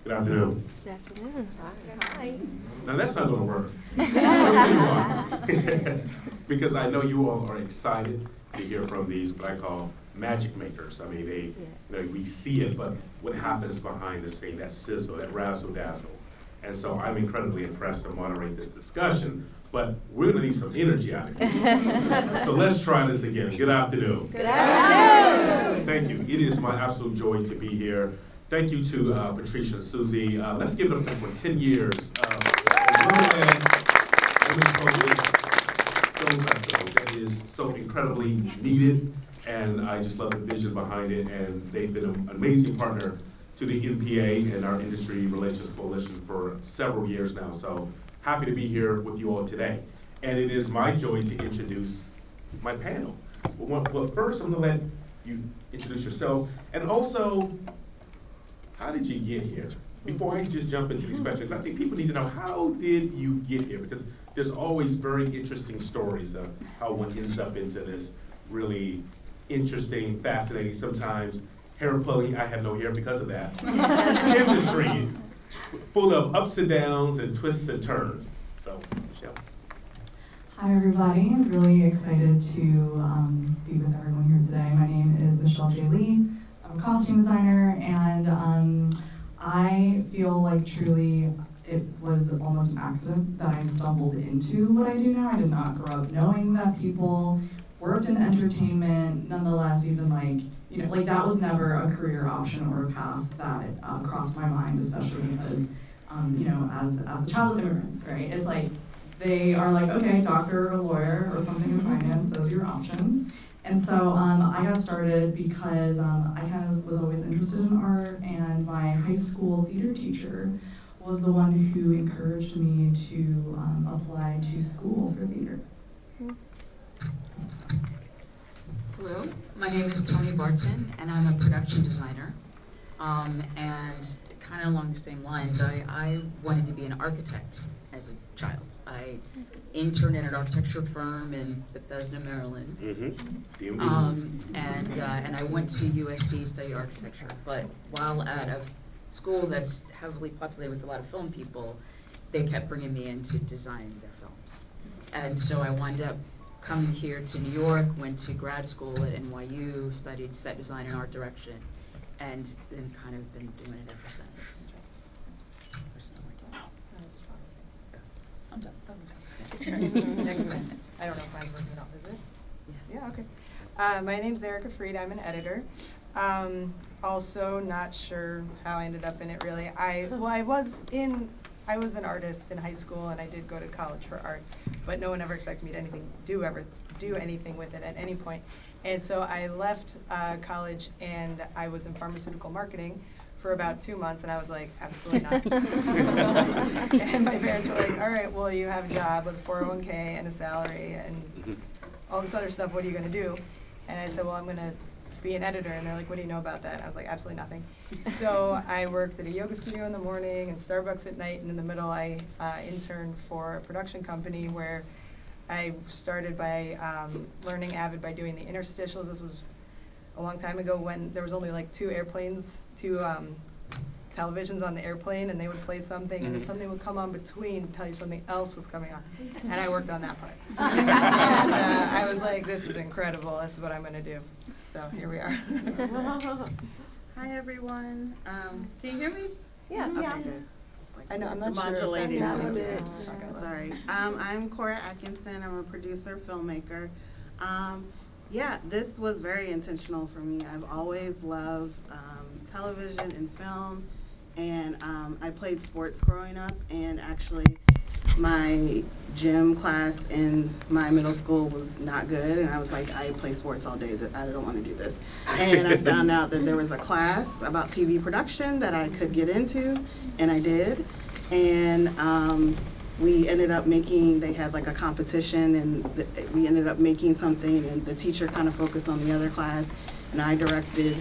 Good afternoon. Good afternoon. Hi. Now that's not gonna work. I'll tell you why. Because I know you all are excited to hear from these what I call magic makers. I mean, you know, we see it, but what happens behind the scene, that sizzle, that razzle dazzle. And so I'm incredibly impressed to moderate this discussion, but we're gonna need some energy out of you. So let's try this again. Good afternoon. Good afternoon. Thank you. It is my absolute joy to be here. Thank you to Patricia and Susie. Let's give it up for 10 years. That is so incredibly needed, and I just love the vision behind it, and they've been an amazing partner to the NPA and our Industry Relations Coalition for several years now, so happy to be here with you all today. And it is my joy to introduce my panel. Well, first I'm gonna let you introduce yourself, and also, how did you get here? Before I just jump into these questions, I think people need to know, how did you get here? Because there's always very interesting stories of how one ends up into this really interesting, fascinating, sometimes hair-pulling, I have no hair because of that, industry full of ups and downs and twists and turns. So, Michelle. Hi everybody, I'm really excited to be with everyone here today. My name is Michelle J. Lee. I'm a costume designer, and I feel like truly it was almost an accident that I stumbled into what I do now. I did not grow up knowing that people worked in entertainment, nonetheless, even like that was never a career option or a path that crossed my mind, especially because, as a child of immigrants, right? It's like, they are like, okay, doctor or lawyer or something in finance, those are your options. And so I got started because I kind of was always interested in art, and my high school theater teacher was the one who encouraged me to apply to school for theater. Hello, my name is Toni Barton, and I'm a production designer. And kind of along the same lines, I wanted to be an architect as a child. I interned at an architecture firm in Bethesda, Maryland. And I went to USC to study architecture. But while at a school that's heavily populated with a lot of film people, they kept bringing me in to design their films. And so I wound up coming here to New York, went to grad school at NYU, studied set design and art direction, and then kind of been doing it ever since. I'm done. Excellent. I don't know if I'm working it off, is it? Yeah, okay. My name's Erica Freed. I'm an editor. Also not sure how I ended up in it really. I was an artist in high school, and I did go to college for art, but no one ever expected me to do anything with it at any point. And so I left college, and I was in pharmaceutical marketing for about 2 months, and I was like, absolutely not. And my parents were like, all right, well, you have a job with a 401k and a salary and all this other stuff. What are you going to do? And I said, well, I'm going to be an editor. And they're like, what do you know about that? And I was like, absolutely nothing. So I worked at a yoga studio in the morning and Starbucks at night, and in the middle I interned for a production company where I started by learning Avid by doing the interstitials. This was a long time ago when there was only like two televisions on the airplane, and they would play something, and then something would come on between to tell you something else was coming on. And I worked on that part. And I was like, this is incredible. This is what I'm going to do. So here we are. Hi, everyone. Can you hear me? Yeah. Okay, good. I know, I'm not Modulating. sure if that's Sorry. I'm Cora Atkinson. I'm a producer, filmmaker. Yeah, this was very intentional for me. I've always loved television and film, and I played sports growing up, and actually my gym class in my middle school was not good, and I was like, I play sports all day, I don't want to do this. And I found out that there was a class about TV production that I could get into, and I did. And we ended up they had like a competition, and we ended up making something, and the teacher kind of focused on the other class, and I directed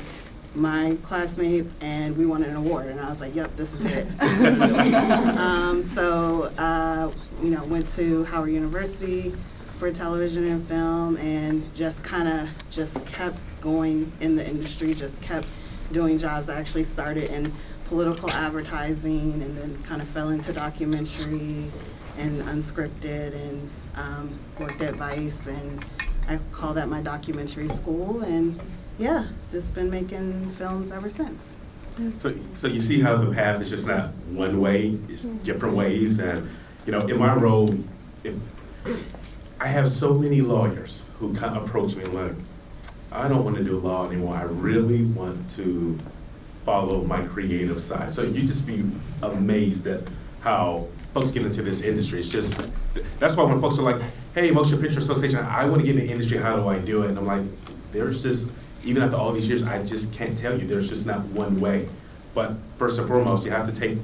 my classmates, and we won an award, and I was like, yep, this is it. Went to Howard University for television and film, and just kept going in the industry, just kept doing jobs. I actually started in political advertising, and then kind of fell into documentary and unscripted, and worked at Vice, and I call that my documentary school, and yeah, just been making films ever since. So you see how the path is just not one way, it's different ways. And in my role, if I have so many lawyers who kind of approach me like, I don't want to do law anymore. I really want to follow my creative side. So you just be amazed at how folks get into this industry. It's just, that's why when folks are like, hey, Motion Picture Association, I want to get in the industry, how do I do it? And I'm like, there's just, even after all these years, I just can't tell you. There's just not one way. But first and foremost, you have to take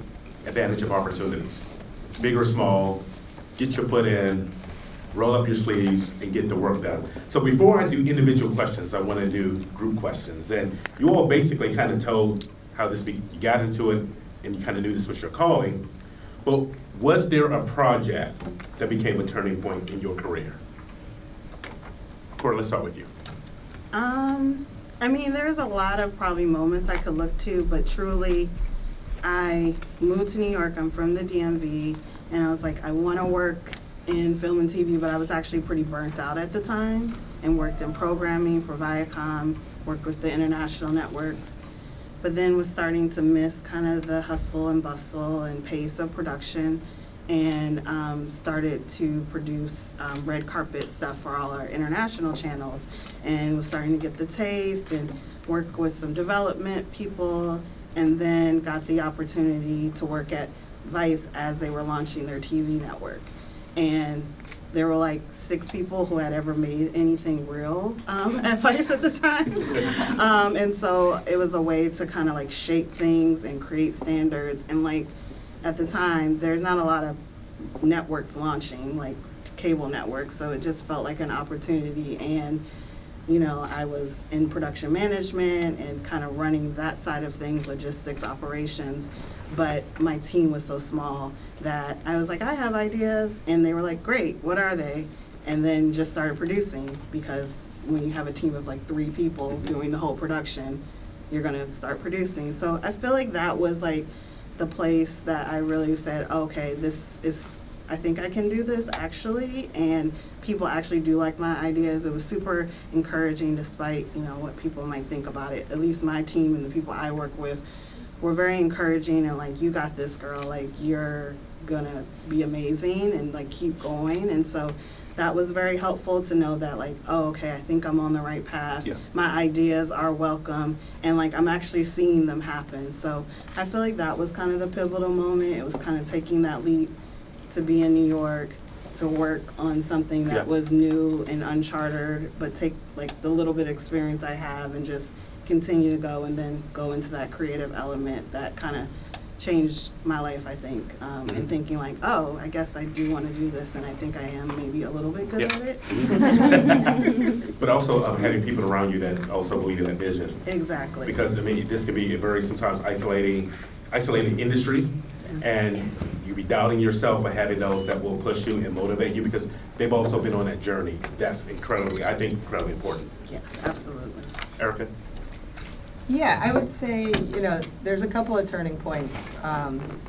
advantage of opportunities. Big or small, get your foot in, roll up your sleeves, and get the work done. So before I do individual questions, I want to do group questions. And you all basically kind of told how you got into it, and you kind of knew this was your calling. But was there a project that became a turning point in your career? Cora, let's start with you. I mean, there's a lot of probably moments I could look to, but truly, I moved to New York. I'm from the DMV, and I was like, I want to work in film and TV, but I was actually pretty burnt out at the time, and worked in programming for Viacom, worked with the international networks, but then was starting to miss kind of the hustle and bustle and pace of production, and started to produce red carpet stuff for all our international channels, and was starting to get the taste and work with some development people, and then got the opportunity to work at Vice as they were launching their TV network. And there were like 6 people who had ever made anything real at Vice at the time. And so it was a way to kind of like shape things and create standards. And like at the time, there's not a lot of networks launching, like cable networks. So it just felt like an opportunity. And I was in production management and kind of running that side of things, logistics, operations. But my team was so small that I was like, I have ideas. And they were like, great, what are they? And then just started producing, because when you have a team of like 3 people doing the whole production, you're gonna start producing. So I feel like that was like the place that I really said, okay, I think I can do this actually, and people actually do like my ideas. It was super encouraging despite, what people might think about it. At least my team and the people I work with were very encouraging and like, you got this, girl, like you're gonna be amazing, and like keep going. And so that was very helpful to know that like, oh, okay, I think I'm on the right path. Yeah. My ideas are welcome, and like I'm actually seeing them happen. So I feel like that was kind of the pivotal moment. It was kind of taking that leap to be in New York, to work on something that was new and uncharted, but take like the little bit of experience I have and just continue to go, and then go into that creative element that kind of changed my life, I think, and thinking like, oh, I guess I do want to do this, and I think I am maybe a little bit good at it. But also having people around you that also believe in that vision. Exactly. Because I mean, this can be a very sometimes isolating industry, and you be doubting yourself, but having those that will push you and motivate you, because they've also been on that journey. That's incredibly important. Yes, absolutely. Erica? Yeah, I would say, there's a couple of turning points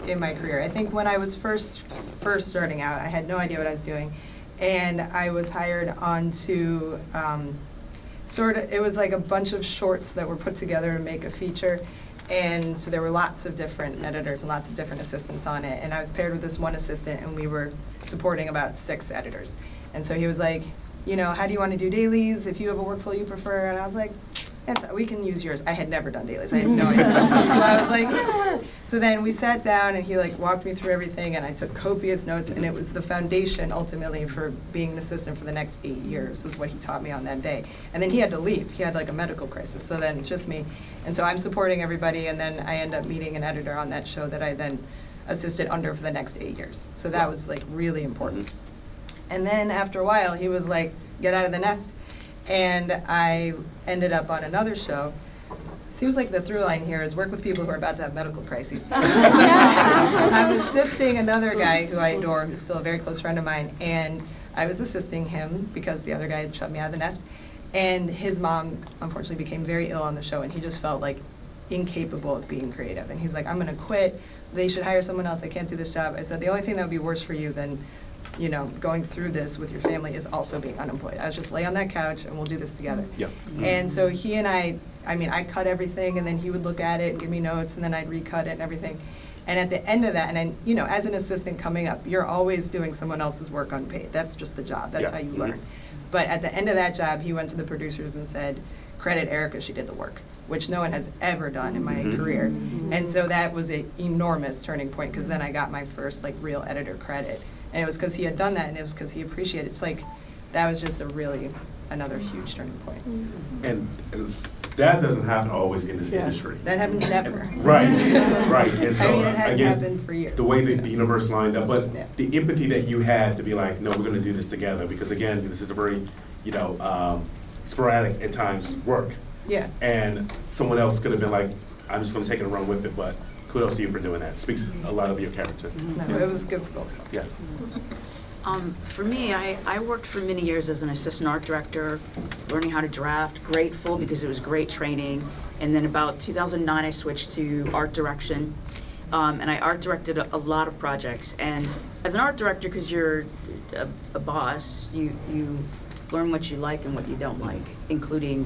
in my career. I think when I was first starting out, I had no idea what I was doing, and I was hired onto it was like a bunch of shorts that were put together to make a feature. And so there were lots of different editors and lots of different assistants on it. And I was paired with this one assistant, and we were supporting about 6 editors. And so he was like, how do you want to do dailies? If you have a workflow you prefer. And I was like, we can use yours. I had never done dailies. I had no idea. So I was like, yeah. So then we sat down, and he like walked me through everything, and I took copious notes, and it was the foundation ultimately for being an assistant for the next 8 years, is what he taught me on that day. And then he had to leave. He had like a medical crisis. So then it's just me. And so I'm supporting everybody, and then I end up meeting an editor on that show that I then assisted under for the next 8 years. So that was like really important. And then after a while, he was like, get out of the nest. And I ended up on another show. Seems like the through line here is work with people who are about to have medical crises. I'm assisting another guy who I adore, who's still a very close friend of mine, and I was assisting him because the other guy had shut me out of the nest. And his mom, unfortunately, became very ill on the show, and he just felt like incapable of being creative. And he's like, I'm gonna quit. They should hire someone else. I can't do this job. I said, the only thing that would be worse for you than, you know, going through this with your family is also being unemployed. I was just lay on that couch and we'll do this together. Yeah. And so he and I mean, I cut everything and then he would look at it and give me notes and then I'd recut it and everything. And at the end of that, and then, you know, as an assistant coming up, you're always doing someone else's work unpaid. That's just the job. That's how you learn. But at the end of that job, he went to the producers and said, credit Erica, she did the work, which no one has ever done in my career. And so that was an enormous turning point, because then I got my first like real editor credit. And it was because he had done that, and it was because he appreciated it. It's like, that was just another huge turning point. And that doesn't happen always in this industry. That happens never. Right, right. And so, I mean, it hadn't again, happened for years. the way that the universe lined up, but Yeah. the empathy that you had to be like, no, we're going to do this together, because again, this is a very, you know, sporadic at times work. Yeah. And someone else could have been like, I'm just going to take it and run with it, but kudos to you for doing that. It speaks a lot of your character. No, it was good for both of us. Yes. For me, I worked for many years as an assistant art director, learning how to draft, grateful because it was great training. And then about 2009, I switched to art direction. And I art directed a lot of projects. And as an art director, because you're a boss, you learn what you like and what you don't like, including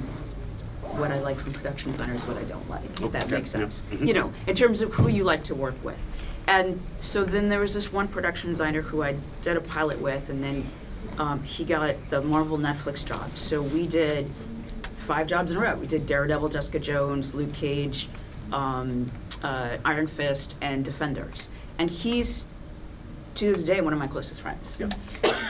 what I like from production designers, what I don't like, if that makes sense. You know, in terms of who you like to work with. And so then there was this one production designer who I did a pilot with, and then he got the Marvel Netflix job. So we did 5 jobs in a row. We did Daredevil, Jessica Jones, Luke Cage, Iron Fist, and Defenders. And he's, to this day, one of my closest friends. Yeah.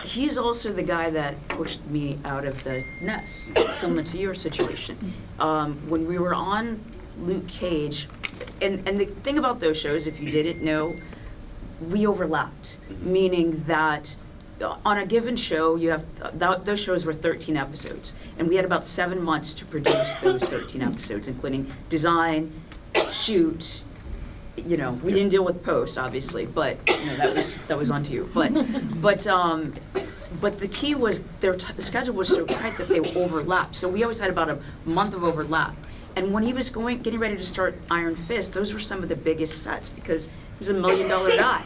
He's also the guy that pushed me out of the nest, similar to your situation. When we were on Luke Cage, and the thing about those shows, if you didn't know, we overlapped, meaning that on a given show, you have those shows were 13 episodes, and we had about 7 months to produce those 13 episodes, including design, shoot. You know, we didn't deal with post, obviously, but you know, that was onto you. But the key was the schedule was so tight that they overlapped. So we always had about a month of overlap. And when he was getting ready to start Iron Fist, those were some of the biggest sets because he was $1 million guy.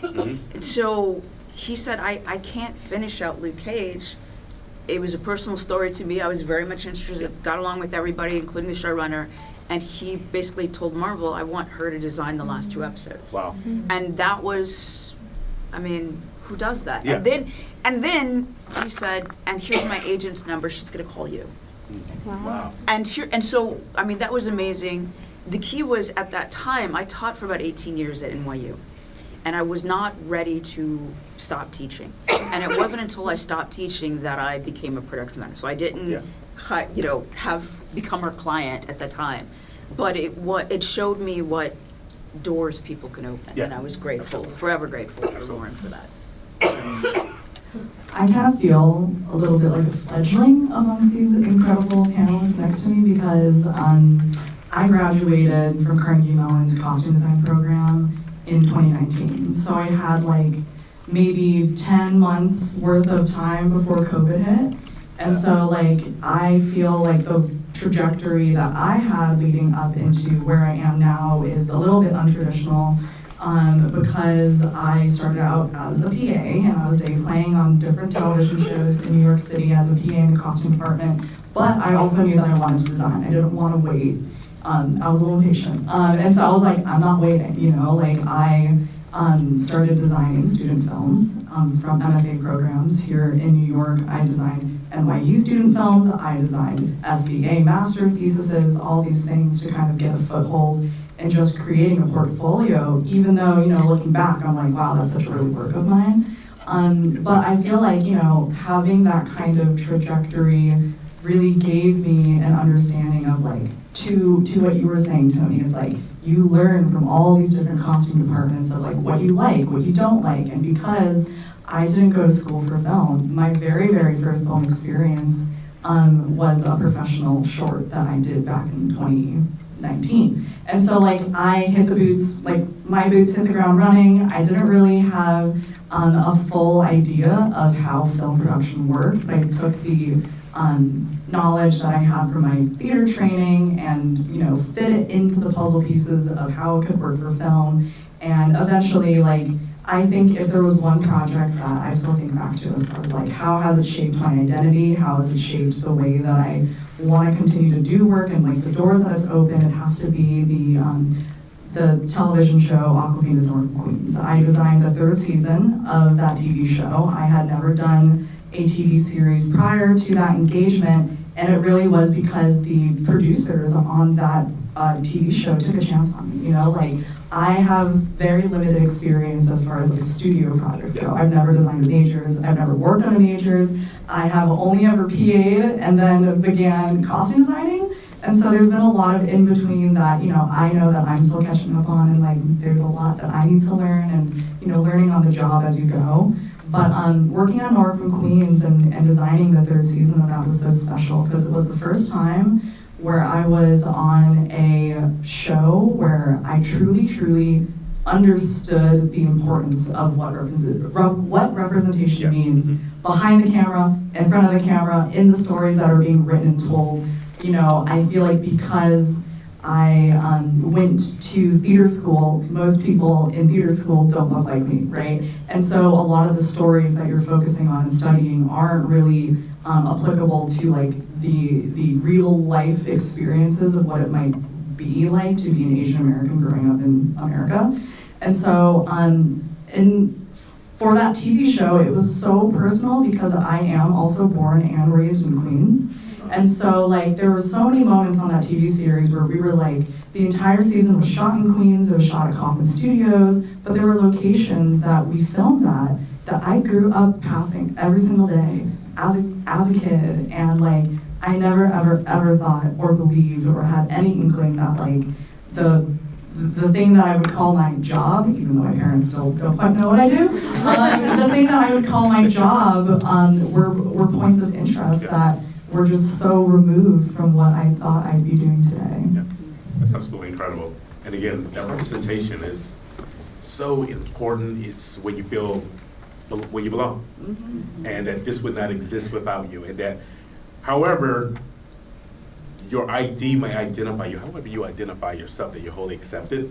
And so he said, I can't finish out Luke Cage. It was a personal story to me. I was very much interested, got along with everybody, including the showrunner. And he basically told Marvel, I want her to design the last 2 episodes. Wow. And that was, I mean, who does that? Yeah. And then he said, and here's my agent's number, she's gonna call you. Wow. And so, I mean, that was amazing. The key was, at that time, I taught for about 18 years at NYU. And I was not ready to stop teaching. And it wasn't until I stopped teaching that I became a production designer. So I didn't, you know, have become her client at the time. But it showed me what doors people can open. Yeah. And I was grateful, forever grateful for Lauren for that. I kind of feel a little bit like a fledgling amongst these incredible panelists next to me because I graduated from Carnegie Mellon's costume design program in 2019. So I had like maybe 10 months worth of time before COVID hit. And so like I feel like the trajectory that I had leading up into where I am now is a little bit untraditional. Because I started out as a PA and I was playing on different television shows in New York City as a PA in the costume department, but I also knew that I wanted to design. I didn't want to wait. I was a little impatient. And so I was like, I'm not waiting, you know, like I started designing student films from MFA programs here in New York. I designed NYU student films, I designed SVA master theses, all these things to kind of get a foothold and just creating a portfolio, even though, you know, looking back, I'm like, wow, that's such a early work of mine. But I feel like, you know, having that kind of trajectory really gave me an understanding of like, to what you were saying, Toni, it's like, you learn from all these different costume departments of like what you like, what you don't like. And because I didn't go to school for film, my very, very first film experience was a professional short that I did back in 2019. And so like I hit the boots, like my boots hit the ground running. I didn't really have a full idea of how film production worked. But I took the knowledge that I had from my theater training and, you know, fit it into the puzzle pieces of how it could work for film. And eventually, like, I think if there was one project that I still think back to as far as like how has it shaped my identity, how has it shaped the way that I want to continue to do work and like the doors that it's opened, it has to be the television show Aquafina's North of Queens. I designed the 3rd season of that TV show. I had never done a TV series prior to that engagement, and it really was because the producers on that TV show took a chance on me, you know, like I have very limited experience as far as like studio projects go. I've never designed majors, I've never worked on majors, I have only ever PA'd and then began costume designing. And so there's been a lot of in between that, you know that I'm still catching up on, and like there's a lot that I need to learn and, you know, learning on the job as you go. But working on North from Queens and designing the 3rd season of that was so special because it was the first time where I was on a show where I truly understood the importance of what representation means behind the camera, in front of the camera, in the stories that are being written and told. You know, I feel like because I went to theater school, most people in theater school don't look like me, right? And so a lot of the stories that you're focusing on and studying aren't really applicable to like the real life experiences of what it might be like to be an Asian American growing up in America. And so for that TV show, it was so personal because I am also born and raised in Queens. And so like there were so many moments on that TV series where we were like, the entire season was shot in Queens, it was shot at Kaufman Studios, but there were locations that we filmed at that I grew up passing every single day as a kid, and like I never ever thought or believed or had any inkling that like the thing that I would call my job, even though my parents still don't quite know what I do, the thing that I would call my job were points of interest that were just so removed from what I thought I'd be doing today. Yeah, that's absolutely incredible. And again, that representation is so important. It's when you feel where you belong, and that this would not exist without you. And that, however, your ID may identify you, however you identify yourself, that you're wholly accepted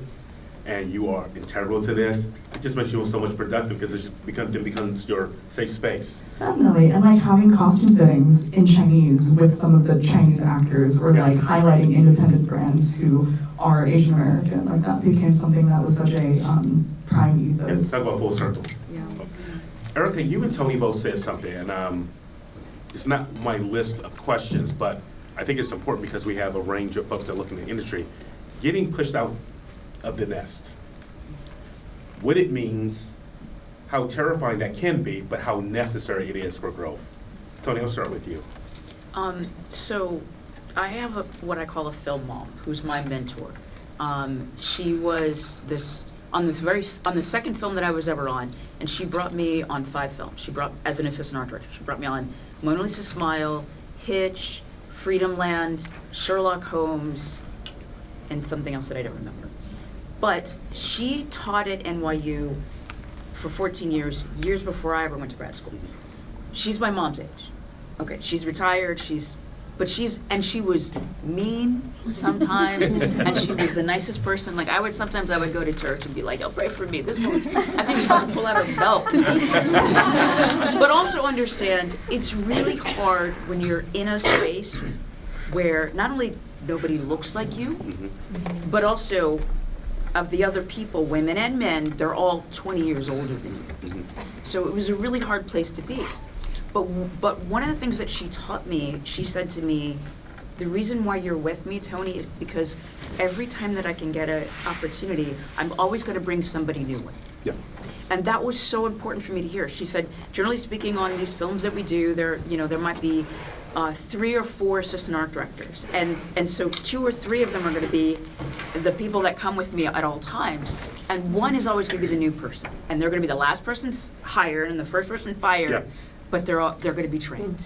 and you are integral to this, it just makes you so much productive because it becomes your safe space. Definitely, and like having costume fittings in Chinese with some of the Chinese actors, or like highlighting independent brands who are Asian American, like that became something that was such a prime ethos. Let's talk about full circle. Yeah. Erica, you and Toni both said something, and it's not my list of questions, but I think it's important because we have a range of folks that look in the industry. Getting pushed out of the nest, what it means, how terrifying that can be, but how necessary it is for growth. Toni, I'll start with you. So I have what I call a film mom, who's my mentor. She was on the second film that I was ever on, and she brought me on 5 films. She brought, as an assistant art director, she brought me on Mona Lisa Smile, Hitch, Freedom Land, Sherlock Holmes, and something else that I don't remember. But she taught at NYU for 14 years before I ever went to grad school. She's my mom's age. Okay, she's retired, she was mean sometimes, and she was the nicest person. Like I would go to church and be like, "Oh, pray for me." This woman's, I think she's gonna pull out her belt. But also understand, it's really hard when you're in a space where not only nobody looks like you, but also of the other people, women and men, they're all 20 years older than you. So it was a really hard place to be. But one of the things that she taught me, she said to me, the reason why you're with me, Toni, is because every time that I can get an opportunity, I'm always going to bring somebody new in. Yeah. And that was so important for me to hear. She said, generally speaking, on these films that we do, there might be 3 or 4 assistant art directors, and so 2 or 3 of them are going to be the people that come with me at all times, and one is always going to be the new person, and they're going to be the last person hired and the first person fired. Yeah. But they're going to be trained.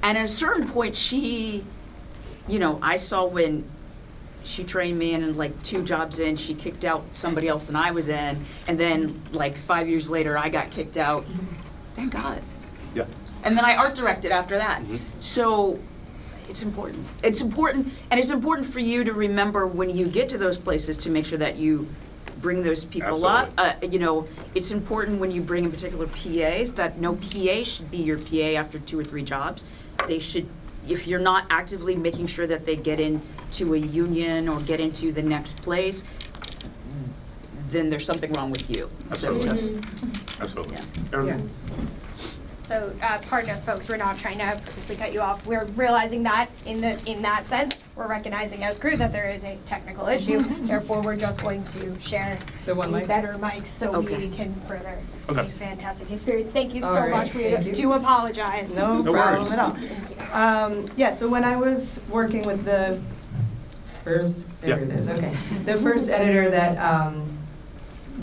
And at a certain point, I saw when she trained me, and in like 2 jobs in, she kicked out somebody else than I was in, and then like 5 years later, I got kicked out. Thank God. Yeah. And then I art directed after that. So it's important. It's important, and it's important for you to remember when you get to those places to make sure that you bring those people up. You know, it's important when you bring in particular PAs that no PA should be your PA after 2 or 3 jobs. They should, if you're not actively making sure that they get into a union or get into the next place, then there's something wrong with you. Absolutely. Absolutely. Yeah. Erin? So, pardon us, folks, we're not trying to purposely cut you off. We're realizing that in that sense, we're recognizing as crew that there is a technical issue. Therefore, we're just going to share The one mic? better mics so Okay. we can further Okay. a fantastic experience. Thank you All so right, much. We thank you. do apologize. No No problem worries. at all. Thank you. Yeah, so when I was working with the first, there it is, okay. The first editor that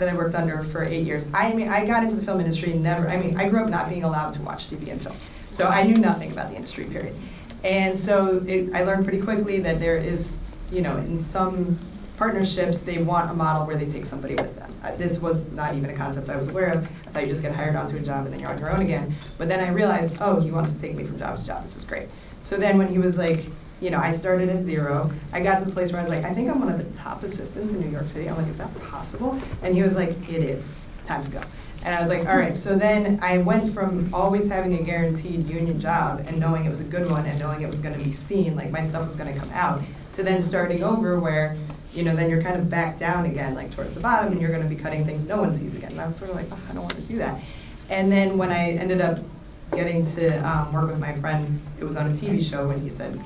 I worked under for 8 years. I mean, I got into the film industry I grew up not being allowed to watch TV and film. So I knew nothing about the industry, period. And so I learned pretty quickly that there is, you know, in some partnerships, they want a model where they take somebody with them. This was not even a concept I was aware of. I thought you just get hired onto a job and then you're on your own again. But then I realized, oh, he wants to take me from job to job. This is great. So then when he was like, you know, I started at 0. I got to the place where I was like, I think I'm one of the top assistants in New York City. I'm like, is that possible? And he was like, it is. Time to go. And I was like, all right. So then I went from always having a guaranteed union job and knowing it was a good one and knowing it was going to be seen, like my stuff was going to come out, to then starting over where, you know, then you're kind of back down again, like towards the bottom, and you're going to be cutting things no one sees again. And I was sort of like, oh, I don't want to do that. And then when I ended up getting to work with my friend, it was on a TV show, and he said,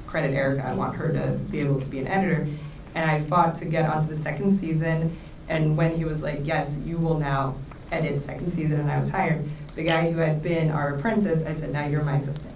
credit Erica, I want her to be able to be an editor. And I fought to get onto the 2nd season, and when he was like, yes, you will now edit 2nd season, and I was hired, the guy who had been our apprentice, I said, now you're my assistant.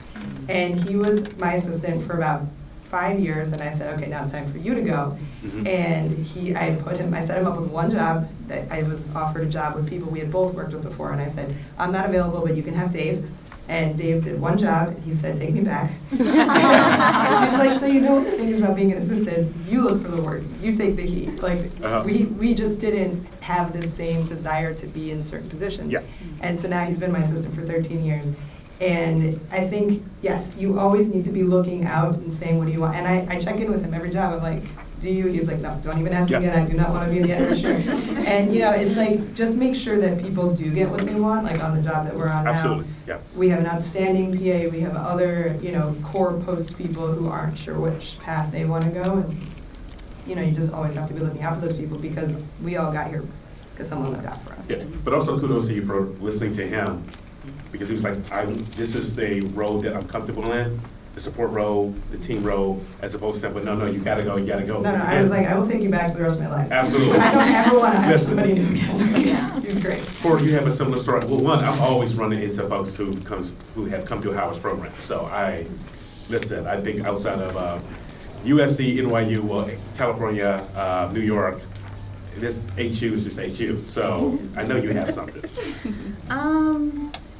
And he was my assistant for about 5 years, and I said, okay, now it's time for you to go. And I set him up with one job. That I was offered a job with people we had both worked with before, and I said, I'm not available, but you can have Dave. And Dave did one job, and he said, take me back. He's like, so you know what the thing is about being an assistant, you look for the work, you take the heat. Like, we just didn't have the same desire to be in certain positions. Yeah. And so now he's been my assistant for 13 years. And I think, yes, you always need to be looking out and saying, what do you want? And I check in with him every job. I'm like, do you? He's like, no, don't even ask me again. I do not want to be the editor. Sure. And, you know, it's like, just make sure that people do get what they want, like on the job that we're on now. Absolutely, yeah. We have an outstanding PA. We have other, you know, core post people who aren't sure which path they want to go. And, you know, you just always have to be looking out for those people because we all got here because someone looked out for us. Yeah, but also kudos to you for listening to him, because he was like, this is the road that I'm comfortable in, the support role, the team role, as opposed to saying, well, no, you gotta go. No, I was like, I will take you back for the rest of my life. Absolutely. I don't ever want to hire Listen. somebody new again. Yeah. He's great. Cora, you have a similar story. Well, one, I'm always running into folks who have come through Howard's program. So I think outside of USC, NYU, well, California, New York, this HU is just HU. So I know you have something.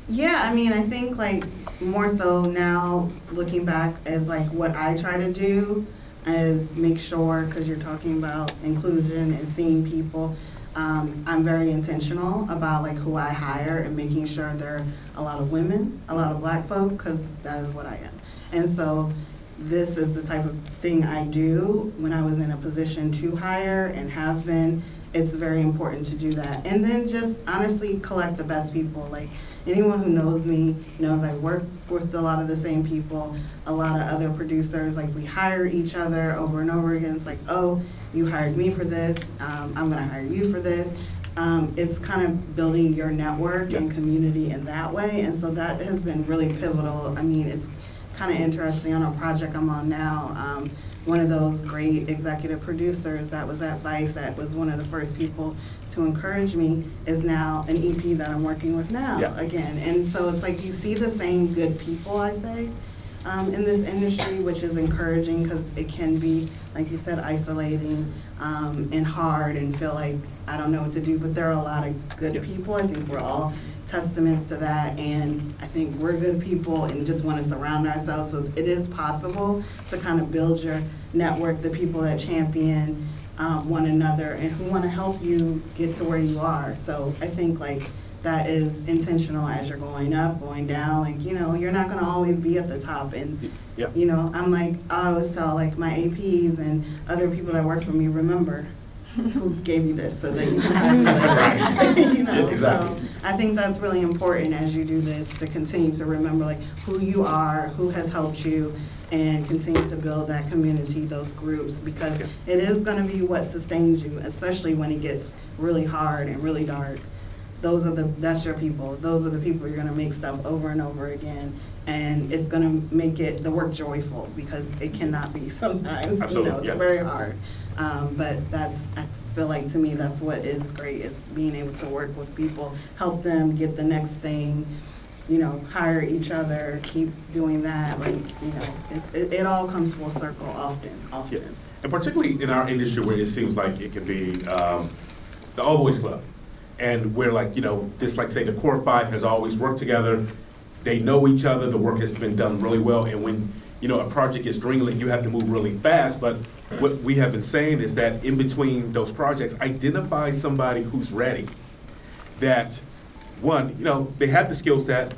Yeah, I mean, I think like more so now looking back as like what I try to do is make sure, because you're talking about inclusion and seeing people, I'm very intentional about like who I hire and making sure there are a lot of women, a lot of Black folk, because that is what I am. And so this is the type of thing I do when I was in a position to hire and have been. It's very important to do that. And then just honestly collect the best people. Like anyone who knows me knows I work with a lot of the same people, a lot of other producers. Like we hire each other over and over again. It's like, oh, you hired me for this. I'm gonna hire you for this. It's kind of building your network and community in that way. And so that has been really pivotal. I mean, it's kind of interesting on a project I'm on now. One of those great executive producers that was at Vice, that was one of the first people to encourage me, is now an EP that I'm working with now again. And so it's like you see the same good people, I say, in this industry, which is encouraging because it can be, like you said, isolating and hard and feel like I don't know what to do, but there are a lot of good people. I think we're all testaments to that, and I think we're good people and just want to surround ourselves, so it is possible to kind of build your network, the people that champion one another and who want to help you get to where you are. So I think like that is intentional as you're going up, going down, like, you know, you're not going to always be at the top. And, you know, I'm like, I always tell like my APs and other people that work for me, remember who gave you this so that you can have it. You know, Exactly. so I think that's really important as you do this, to continue to remember like who you are, who has helped you, and continue to build that community, those groups, because it is going to be what sustains you, especially when it gets really hard and really dark. That's your people. Those are the people you're going to make stuff over and over again, and it's going to make the work joyful, because it cannot be sometimes. Absolutely, You know, it's yeah. very hard. But I feel like to me that's what is great, is being able to work with people, help them get the next thing, you know, hire each other, keep doing that. Like, you know, it all comes full circle often. Yeah. And particularly in our industry where it seems like it can be the All Boys Club. And where, like, you know, this, like say the core five has always worked together. They know each other, the work has been done really well. And when, you know, a project is greenlit, you have to move really fast. But what we have been saying is that in between those projects, identify somebody who's ready. That, one, you know, they have the skill set,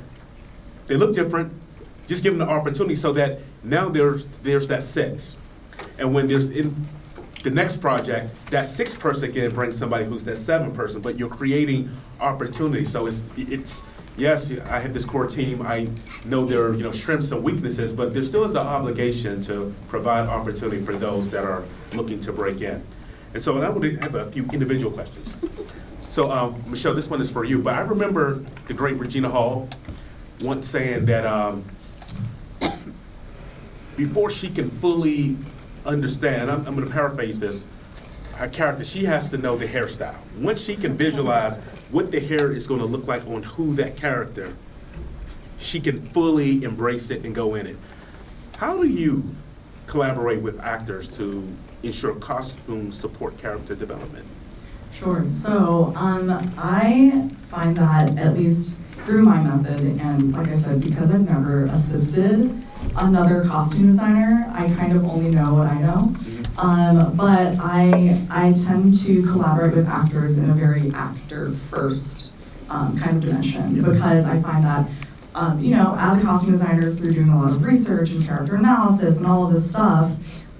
they look different, just give them the opportunity so that now there's that six. And when there's in the next project, that sixth person can bring somebody who's that seventh person, but you're creating opportunity. So it's yes, I have this core team, I know there are, you know, strengths and weaknesses, but there still is an obligation to provide opportunity for those that are looking to break in. And so I would have a few individual questions. So Michelle, this one is for you, but I remember the great Regina Hall once saying that before she can fully understand, I'm going to paraphrase this, her character, she has to know the hairstyle. Once she can visualize what the hair is going to look like on who that character, she can fully embrace it and go in it. How do you collaborate with actors to ensure costumes support character development? Sure. So I find that, at least through my method, and like I said, because I've never assisted another costume designer, I kind of only know what I know. But I tend to collaborate with actors in a very actor-first kind of dimension, because I find that, you know, as a costume designer, through doing a lot of research and character analysis and all of this stuff,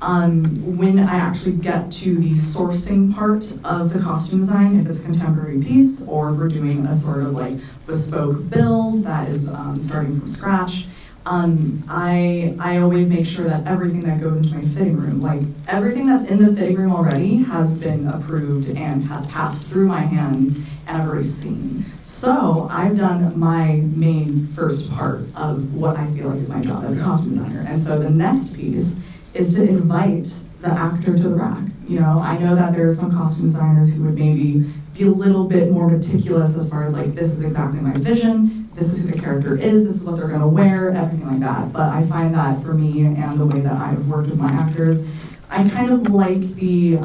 when I actually get to the sourcing part of the costume design, if it's a contemporary piece or if we're doing a sort of like bespoke build that is starting from scratch, I always make sure that everything that goes into my fitting room, like everything that's in the fitting room already, has been approved and has passed through my hands and I've already seen. So I've done my main first part of what I feel like is my job as a costume designer. And so the next piece is to invite the actor to the rack. You know, I know that there are some costume designers who would maybe be a little bit more meticulous as far as like, this is exactly my vision, this is who the character is, this is what they're gonna wear, everything like that. But I find that for me and the way that I've worked with my actors, I kind of like the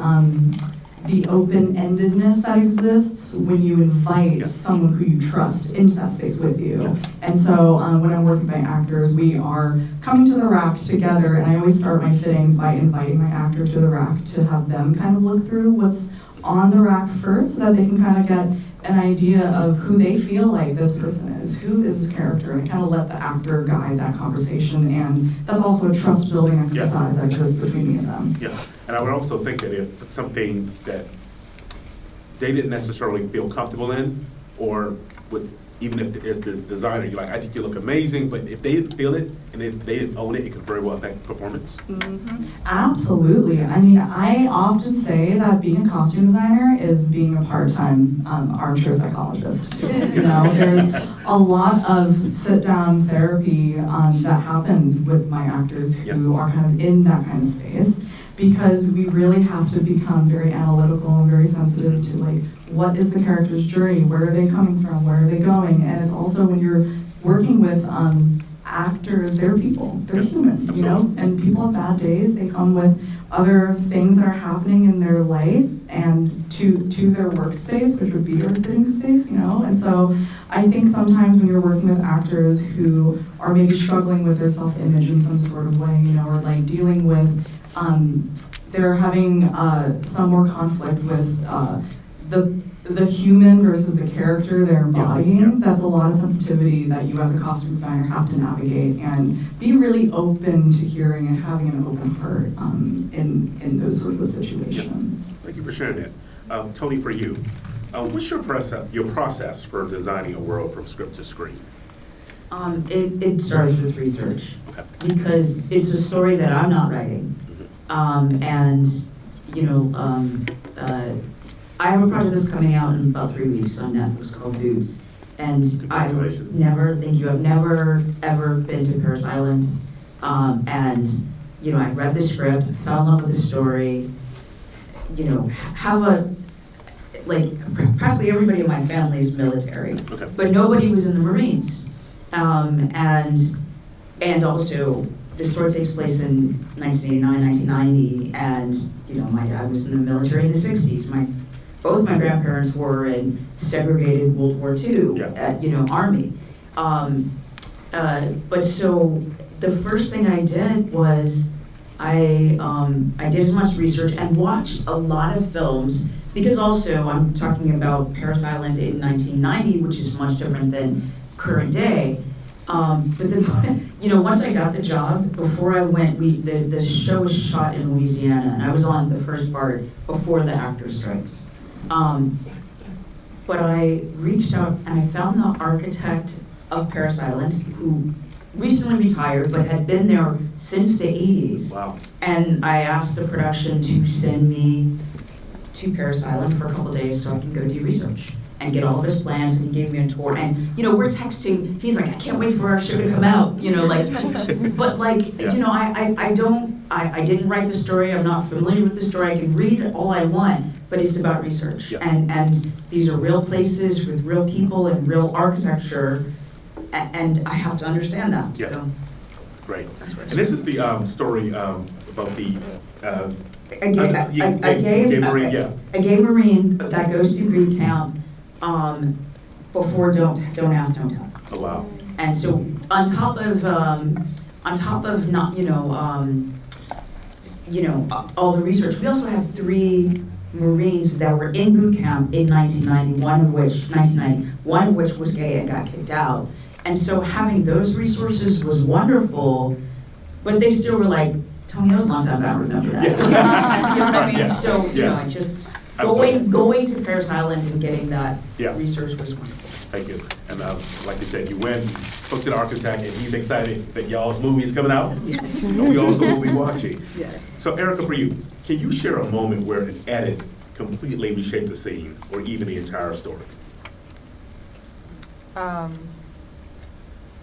open-endedness that exists when you invite someone who you trust into that space with you. And so when I'm working with my actors, we are coming to the rack together, and I always start my fittings by inviting my actor to the rack to have them kind of look through what's on the rack first, so that they can kind of get an idea of who they feel like this person is, who is this character, and kind of let the actor guide that conversation. And that's also a trust building exercise that exists between me and them. Yeah, and I would also think that if it's something that they didn't necessarily feel comfortable in, or would, even if as the designer, you're like, I think you look amazing, but if they didn't feel it and if they didn't own it, it could very well affect performance. Mm-hmm. Absolutely. I mean, I often say that being a costume designer is being a part-time armchair psychologist too. You know, there's a lot of sit-down therapy that happens with my actors who are kind of in that kind of space, because we really have to become very analytical and very sensitive to like, what is the character's journey, where are they coming from, where are they going? And it's also when you're working with actors, they're people, they're human, you know, and people have bad days. They come with other things that are happening in their life and to their workspace, which would be their fitting space, you know. And so I think sometimes when you're working with actors who are maybe struggling with their self-image in some sort of way, you know, or like dealing with, they're having some more conflict with the human versus the character they're embodying. That's a lot of sensitivity that you as a costume designer have to navigate and be really open to hearing and having an open heart in those sorts of situations. Thank you for sharing that. Toni, for you, what's your process for designing a world from script to screen? It starts with research, because it's a story that I'm not writing. And, you know, I have a project that's coming out in about 3 weeks on Netflix called Boobs. And I've never, thank you, I've never ever been to Paris Island. And, you know, I read the script, fell in love with the story, you know, practically everybody in my family is military, but nobody was in the Marines. And also, the story takes place in 1989, 1990, and, you know, my dad was in the military in the 60s. Both my grandparents were in segregated World War II, you know, Army. But so the first thing I did was I did as much research and watched a lot of films, because also I'm talking about Paris Island in 1990, which is much different than current day. But then, you know, once I got the job, before I went, the show was shot in Louisiana, and I was on the first part before the actors' strikes. But I reached out and I found the architect of Paris Island, who recently retired but had been there since the 80s. Wow. And I asked the production to send me to Paris Island for a couple days so I can go do research and get all of his plans, and he gave me a tour. And, you know, we're texting, he's like, I can't wait for our show to come out, you know, like, but like, you know, I didn't write the story, I'm not familiar with the story, I can read all I want, but it's about research. And these are real places with real people and real architecture, and I have to understand that, so. Great. And this is the story about the a gay Marine that goes through boot camp before don't ask, don't tell. Oh wow. And so on top of not, all the research, we also have 3 Marines that were in boot camp in 1990, one of which was gay and got kicked out. And so having those resources was wonderful, but they still were like, Toni, that was a long time, I don't remember that. You know what I mean? Yeah. So, you know, I just, going to Paris Island and getting that research was wonderful. Thank you. And like you said, you went, spoke to the architect, and he's excited that y'all's movie is coming out. Yes. And we also will be watching. Yes. So Erica, for you, can you share a moment where an edit completely reshaped the scene or even the entire story?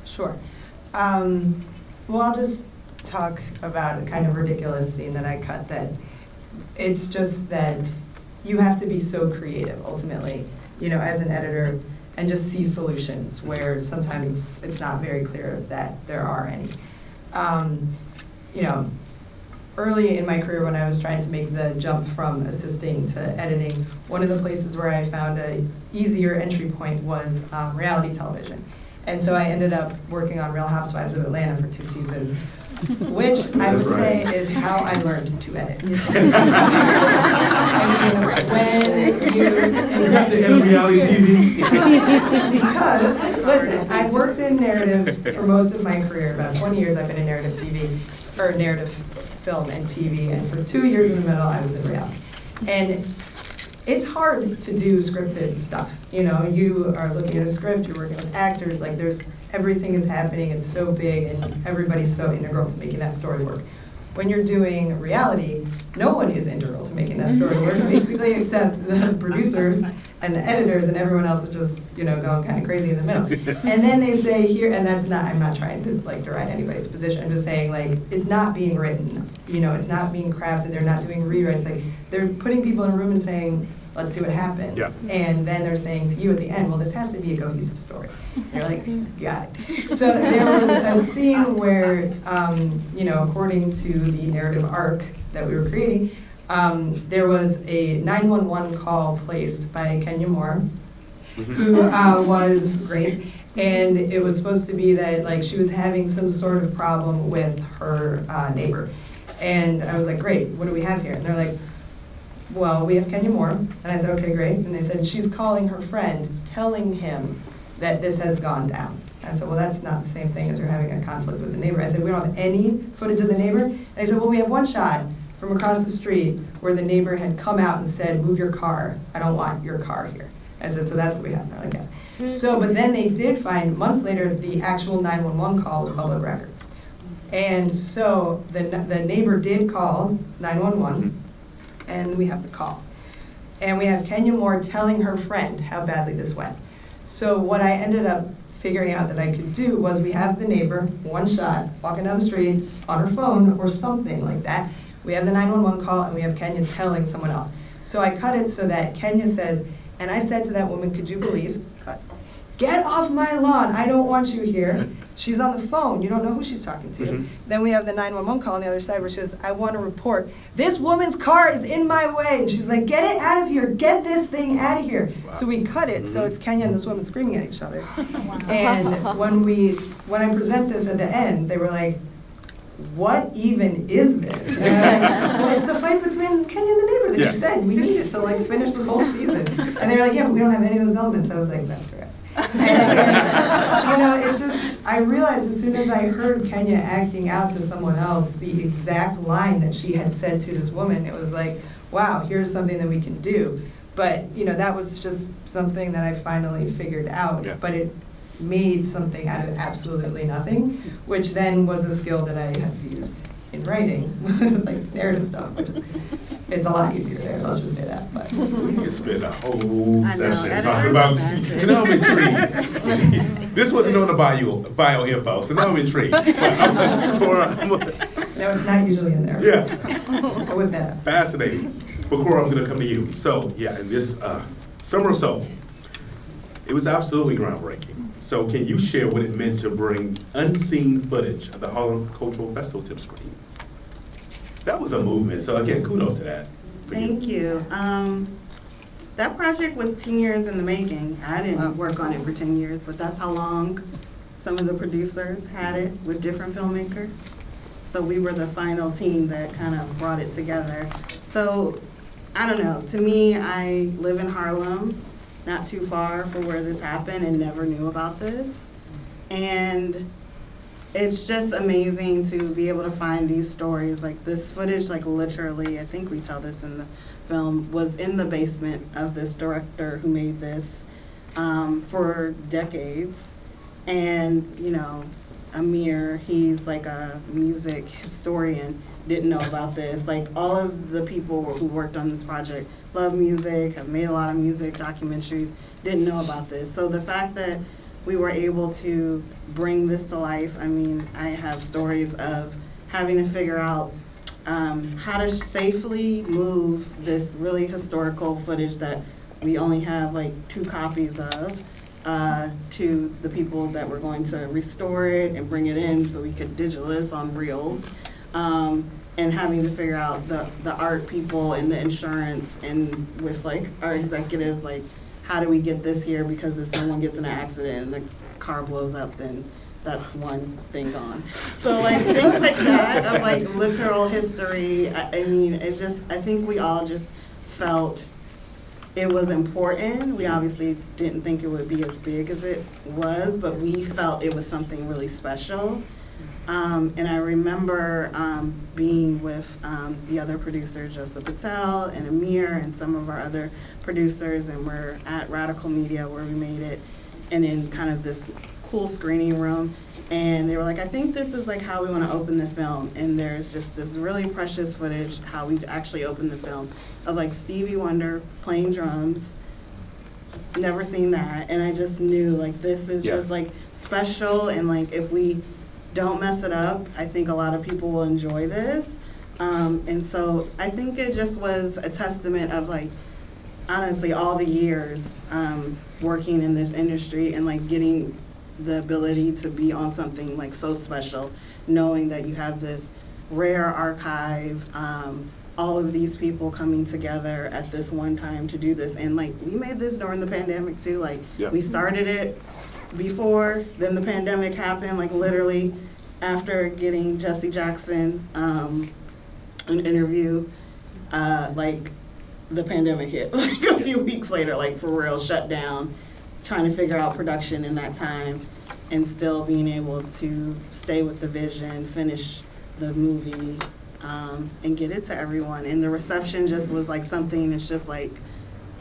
Sure. Well, I'll just talk about a kind of ridiculous scene that I cut, that it's just that you have to be so creative ultimately, you know, as an editor, and just see solutions where sometimes it's not very clear that there are any. You know, early in my career when I was trying to make the jump from assisting to editing, one of the places where I found an easier entry point was reality television. And so I ended up working on Real Housewives of Atlanta for 2 seasons, which I would say is how I learned to edit. Is that the end of reality TV? Because, listen, I worked in narrative for most of my career. About 20 years I've been in narrative TV, or narrative film and TV, and for 2 years in the middle I was in reality. And it's hard to do scripted stuff. You know, you are looking at a script, you're working with actors, like everything is happening, it's so big, and everybody's so integral to making that story work. When you're doing reality, no one is integral to making that story work, basically, except the producers and the editors, and everyone else is just, you know, going kind of crazy in the middle. And then they say here, and that's not, I'm not trying to like deride anybody's position, I'm just saying, like, it's not being written, you know, it's not being crafted, they're not doing rewrites, like, they're putting people in a room and saying, let's see what happens. Yeah. And then they're saying to you at the end, well, this has to be a cohesive story. And you're like, got it. So there was a scene where, you know, according to the narrative arc that we were creating, there was a 911 call placed by Kenya Moore, who was great. And it was supposed to be that, like, she was having some sort of problem with her neighbor. And I was like, great, what do we have here? And they're like, well, we have Kenya Moore. And I said, okay, great. And they said, she's calling her friend, telling him that this has gone down. I said, well, that's not the same thing as her having a conflict with the neighbor. I said, we don't have any footage of the neighbor. And they said, well, we have one shot from across the street where the neighbor had come out and said, move your car. I don't want your car here. I said, so that's what we have now, I guess. So, but then they did find, months later, the actual 911 call was public record. And so the neighbor did call 911, and we have the call. And we have Kenya Moore telling her friend how badly this went. So what I ended up figuring out that I could do was we have the neighbor, one shot, walking down the street on her phone or something like that. We have the 911 call, and we have Kenya telling someone else. So I cut it so that Kenya says, and I said to that woman, could you believe, get off my lawn, I don't want you here. She's on the phone, you don't know who she's talking to. Then we have the 911 call on the other side where she says, I want to report, this woman's car is in my way. And she's like, get it out of here, get this thing out of here. Wow. So we cut it, so it's Kenya and this woman screaming at each other. And when I present this at the end, they were like, what even is this? And I'm like, well, it's the fight between Kenya and the neighbor that you said. We need it to like finish this whole season. And they were like, yeah, but we don't have any of those elements. I was like, that's correct. And, you know, it's just, I realized as soon as I heard Kenya acting out to someone else the exact line that she had said to this woman, it was like, wow, here's something that we can do. But, you know, that was just something that I finally figured out. Yeah. But it made something out of absolutely nothing, which then was a skill that I have used in writing, like narrative stuff, which is, it's a lot easier there, let's just say that. But we could spend a whole session talking about, you know, I'm intrigued. This wasn't on the bio info, so now I'm intrigued. No, it's not usually in there. Yeah. I whip that up. Fascinating. But Cora, I'm gonna come to you. So, yeah, in this summer or so, it was absolutely groundbreaking. So can you share what it meant to bring unseen footage of the Harlem Cultural Festival to the screen? That was a movement. So again, kudos to that. Thank you. That project was 10 years in the making. I didn't work on it for 10 years, but that's how long some of the producers had it with different filmmakers. So we were the final team that kind of brought it together. So I don't know, to me, I live in Harlem, not too far from where this happened, and never knew about this. And it's just amazing to be able to find these stories. Like this footage, like literally, I think we tell this in the film, was in the basement of this director who made this for decades. And, you know, Amir, he's like a music historian, didn't know about this. Like all of the people who worked on this project love music, have made a lot of music documentaries, didn't know about this. So the fact that we were able to bring this to life, I mean, I have stories of having to figure out how to safely move this really historical footage that we only have like 2 copies of to the people that were going to restore it and bring it in so we could digital this on reels. And having to figure out the art people and the insurance and with like our executives, like how do we get this here, because if someone gets in an accident and the car blows up, then that's one thing gone. So like things like that of like literal history, I mean, it just, I think we all just felt it was important. We obviously didn't think it would be as big as it was, but we felt it was something really special. And I remember being with the other producer, Joseph Patel and Amir and some of our other producers, and we're at Radical Media where we made it, and in kind of this cool screening room. And they were like, I think this is like how we want to open the film. And there's just this really precious footage, how we actually opened the film, of like Stevie Wonder playing drums. Never seen that. And I just knew like this is just like special, and like if we don't mess it up, I think a lot of people will enjoy this. And so I think it just was a testament of like honestly all the years working in this industry and like getting the ability to be on something like so special, knowing that you have this rare archive, all of these people coming together at this one time to do this. And like, we made this during the pandemic too. Like, we started it before, then the pandemic happened, like literally after getting Jesse Jackson an interview, like the pandemic hit like a few weeks later, like for real, shut down, trying to figure out production in that time and still being able to stay with the vision, finish the movie, and get it to everyone. And the reception just was like something, it's just like,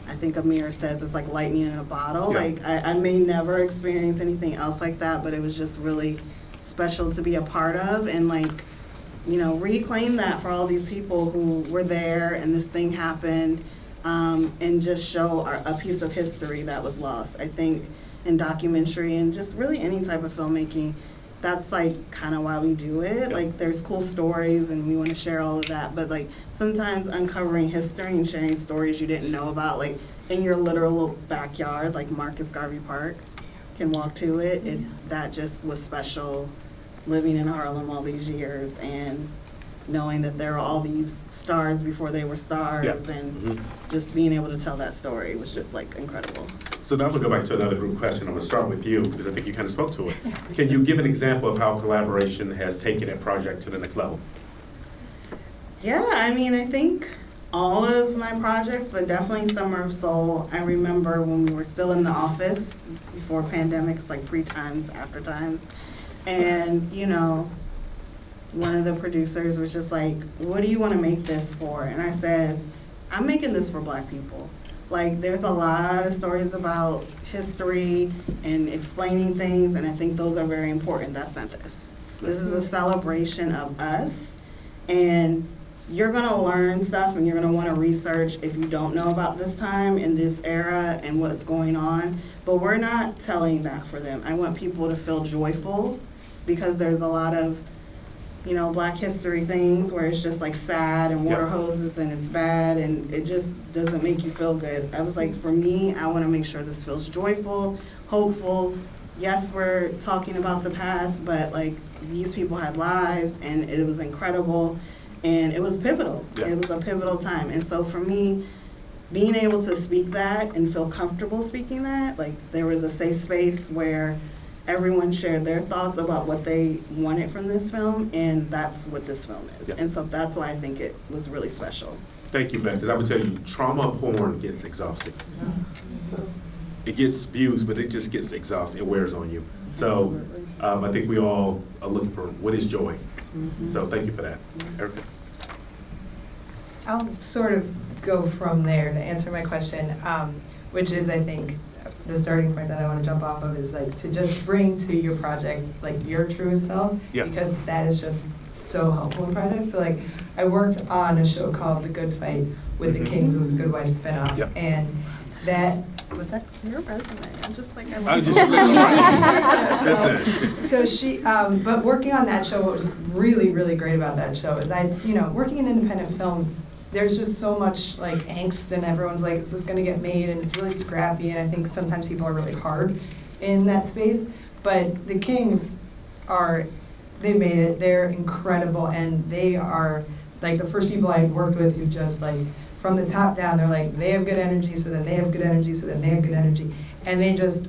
I think Amir says it's like lightning in a bottle. Like I may never experience anything else like that, but it was just really special to be a part of and like, you know, reclaim that for all these people who were there and this thing happened, and just show a piece of history that was lost. I think in documentary and just really any type of filmmaking, that's like kind of why we do it. Like there's cool stories and we want to share all of that, but like sometimes uncovering history and sharing stories you didn't know about, like in your literal backyard, like Marcus Garvey Park, can walk to it. That just was special, living in Harlem all these years and knowing that there are all these stars before they were stars, and just being able to tell that story was just like incredible. So now I'm gonna go back to another group question. I'm gonna start with you because I think you kind of spoke to it. Can you give an example of how collaboration has taken a project to the next level? Yeah, I mean, I think all of my projects, but definitely Summer of Soul. I remember when we were still in the office before pandemics, like pre-times, after times. And, you know, one of the producers was just like, what do you want to make this for? And I said, I'm making this for Black people. Like, there's a lot of stories about history and explaining things, and I think those are very important. That's not this. This is a celebration of us, and you're gonna learn stuff and you're gonna wanna research if you don't know about this time and this era and what's going on, but we're not telling that for them. I want people to feel joyful because there's a lot of, you know, Black history things where it's just like sad and water hoses and it's bad and it just doesn't make you feel good. I was like, for me, I wanna make sure this feels joyful, hopeful. Yes, we're talking about the past, but like these people had lives and it was incredible and it was pivotal. It was a pivotal time. And so for me, being able to speak that and feel comfortable speaking that, like there was a safe space where everyone shared their thoughts about what they wanted from this film, and that's what this film is. And so that's why I think it was really special. Thank you, Ben, because I would tell you, trauma porn gets exhausting. It gets views, but it just gets exhausting. It wears on you. So I think we all are looking for what is joy. So thank you for that. Erica? I'll sort of go from there to answer my question, which is, I think, the starting point that I want to jump off of is like to just bring to your project like your truest self, because that is just so helpful in projects. So like I worked on a show called The Good Fight with the Kings. It was a Good Wife spinoff, and that was that Your resume, I'm just like, so she, but working on that show, what was really, really great about that show is working in independent film, there's just so much like angst and everyone's like, is this gonna get made? And it's really scrappy, and I think sometimes people are really hard in that space. But the Kings they made it, they're incredible, and they are like the first people I worked with who just like, from the top down, they're like, they have good energy, so then they have good energy, so then they have good energy. And they just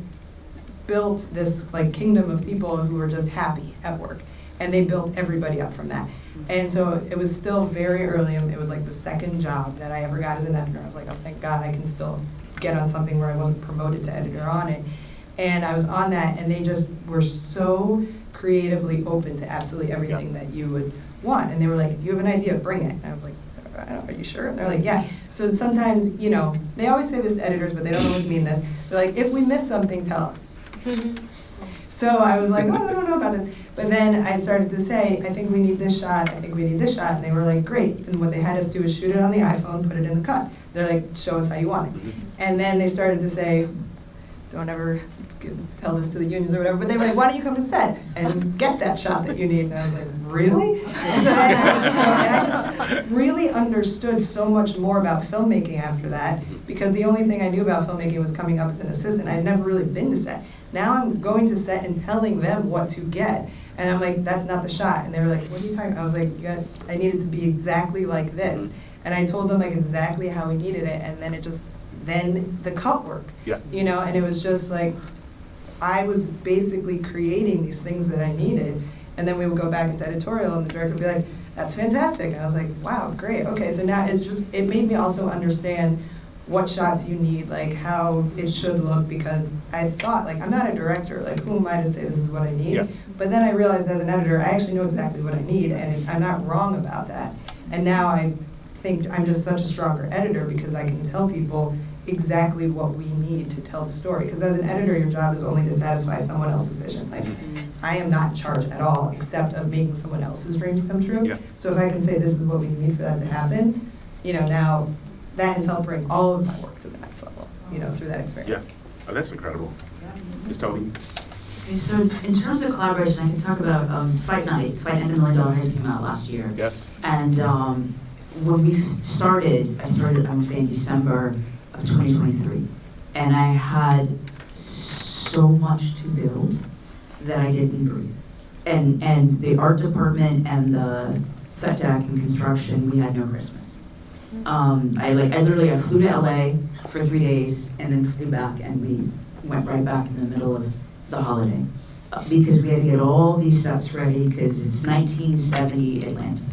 built this like kingdom of people who were just happy at work. And they built everybody up from that. And so it was still very early, and it was like the second job that I ever got as an editor. I was like, oh, thank God I can still get on something where I wasn't promoted to editor on it. And I was on that, and they just were so creatively open to absolutely everything that you would want. And they were like, if you have an idea, bring it. And I was like, are you sure? And they're like, yeah. So sometimes, they always say this to editors, but they don't always mean this. They're like, if we miss something, tell us. So I was like, oh, I don't know about this. But then I started to say, I think we need this shot, I think we need this shot. And they were like, great. And what they had us do is shoot it on the iPhone, put it in the cut. They're like, show us how you want it. And then they started to say, don't ever tell this to the unions or whatever, but they were like, why don't you come to set and get that shot that you need? And I was like, really? And I just really understood so much more about filmmaking after that, because the only thing I knew about filmmaking was coming up as an assistant. I had never really been to set. Now I'm going to set and telling them what to get. And I'm like, that's not the shot. And they were like, what are you talking about? I was like, I need it to be exactly like this. And I told them like exactly how we needed it, and then the cut work. Yeah. You know, and it was just like, I was basically creating these things that I needed, and then we would go back into editorial, and the director would be like, that's fantastic. And I was like, wow, great, okay. So now it made me also understand what shots you need, like how it should look, because I thought, like, I'm not a director, like who am I to say this is what I need? Yeah. But then I realized as an editor, I actually know exactly what I need, and I'm not wrong about that. And now I think I'm just such a stronger editor because I can tell people exactly what we need to tell the story. Because as an editor, your job is only to satisfy someone else's vision. Like, I am not in charge at all, except of making someone else's dreams come true. Yeah. So if I can say this is what we need for that to happen, you know, now that has helped bring all of my work to the next level, you know, through that experience. Yes. Oh, that's incredible. Ms. Toni? Okay, so in terms of collaboration, I can talk about Fight Night. Fight Night and Million Dollar Heist came out last year. Yes. And when we started, I would say in December of 2023. And I had so much to build that I didn't breathe. And the art department and the set deck and construction, we had no Christmas. I flew to LA for 3 days and then flew back, and we went right back in the middle of the holiday because we had to get all these sets ready because it's 1970 Atlanta.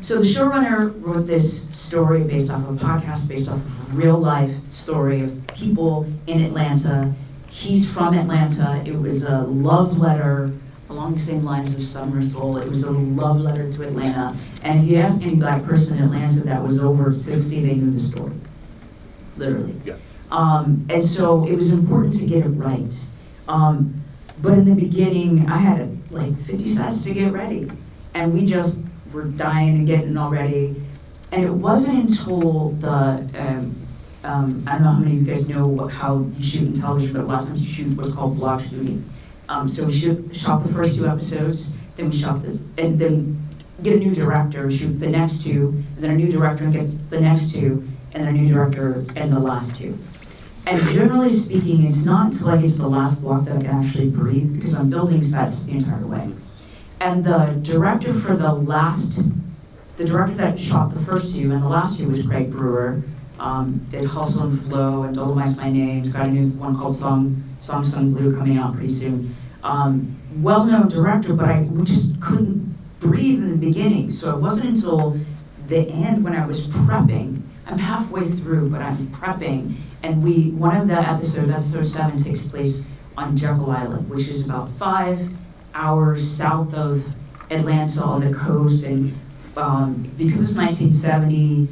So the showrunner wrote this story based off of a podcast, based off of real life story of people in Atlanta. He's from Atlanta. It was a love letter along the same lines of Summer Soul. It was a love letter to Atlanta. And if you ask any black person in Atlanta that was over 60, they knew the story, literally. Yeah. And so it was important to get it right. But in the beginning, I had like 50 sets to get ready. And we just were dying and getting all ready. And it wasn't until the, I don't know how many of you guys know how you shoot in television, but a lot of times you shoot what's called block shooting. So we shot the first 2 episodes, then we shot and then get a new director and shoot the next 2, and then a new director and get the next 2, and then a new director and the last 2. And generally speaking, it's not until I get to the last block that I can actually breathe, because I'm building sets the entire way. And the director that shot the first 2 and the last 2 was Craig Brewer. Did Hustle and Flow and Dolomite's My Name. He's got a new one called Song Sung Blue coming out pretty soon. Well-known director, but we just couldn't breathe in the beginning. So it wasn't until the end when I was prepping. I'm halfway through, but I'm prepping. And one of the episodes, episode 7, takes place on Jekyll Island, which is about 5 hours south of Atlanta on the coast. And because it's 1970,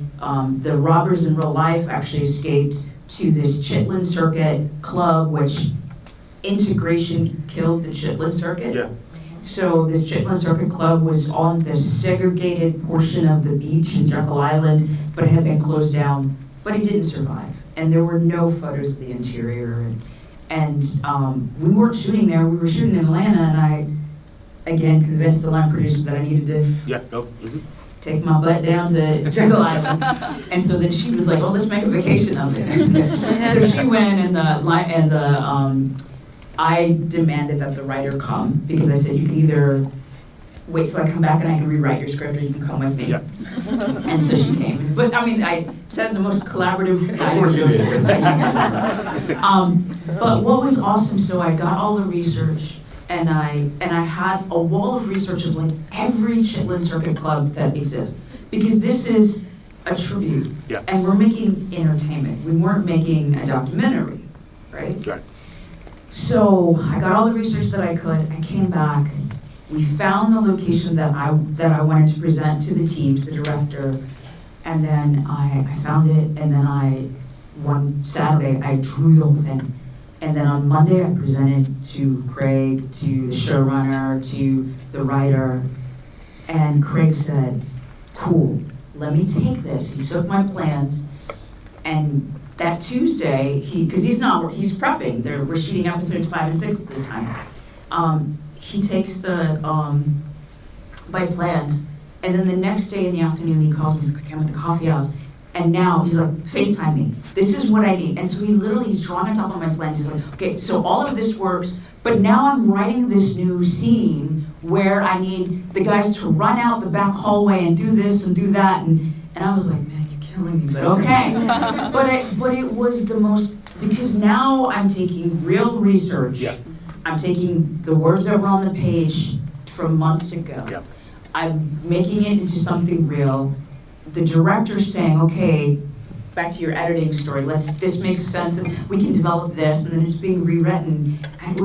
the robbers in real life actually escaped to this Chitlin Circuit club, which integration killed the Chitlin Circuit. Yeah. So this Chitlin Circuit club was on the segregated portion of the beach in Jekyll Island, but it had been closed down, but it didn't survive. And there were no photos of the interior. And we weren't shooting there, we were shooting in Atlanta, and I, again, convinced the line producer that I needed to take my butt down to Jekyll Island. And so then she was like, oh, let's make a vacation of it. So she went, and I demanded that the writer come, because I said, you can either wait till I come back and I can rewrite your script, or you can come with me. Yeah. And so she came. But I mean, I said it in the most collaborative way. Of course you did. But what was awesome, so I got all the research, and I had a wall of research of like every Chitlin Circuit club that exists, because this is a tribute, Yeah. and we're making entertainment. We weren't making a documentary, right? Right. So I got all the research that I could. I came back. We found the location that I wanted to present to the team, to the director, and then I found it. And then one Saturday I drew the whole thing, and then on Monday I presented to Craig, to the showrunner, to the writer, and Craig said, "Cool, let me take this." He took my plans, and that Tuesday, because he's prepping. We're shooting episodes 5 and 6 at this time. He takes the bite plans, and then the next day in the afternoon, he calls me, he's like, I'm at the coffee house. And now he's like, FaceTime me. This is what I need. And so he's drawing on top of my plans. He's like, okay, so all of this works, but now I'm writing this new scene where I need the guys to run out the back hallway and do this and do that. And I was like, man, you're killing me, but okay. but it was the most, because now I'm taking real research. Yeah. I'm taking the words that were on the page from months ago. Yeah. I'm making it into something real. The director's saying, okay, back to your editing story, this makes sense, and we can develop this, and then it's being rewritten. And it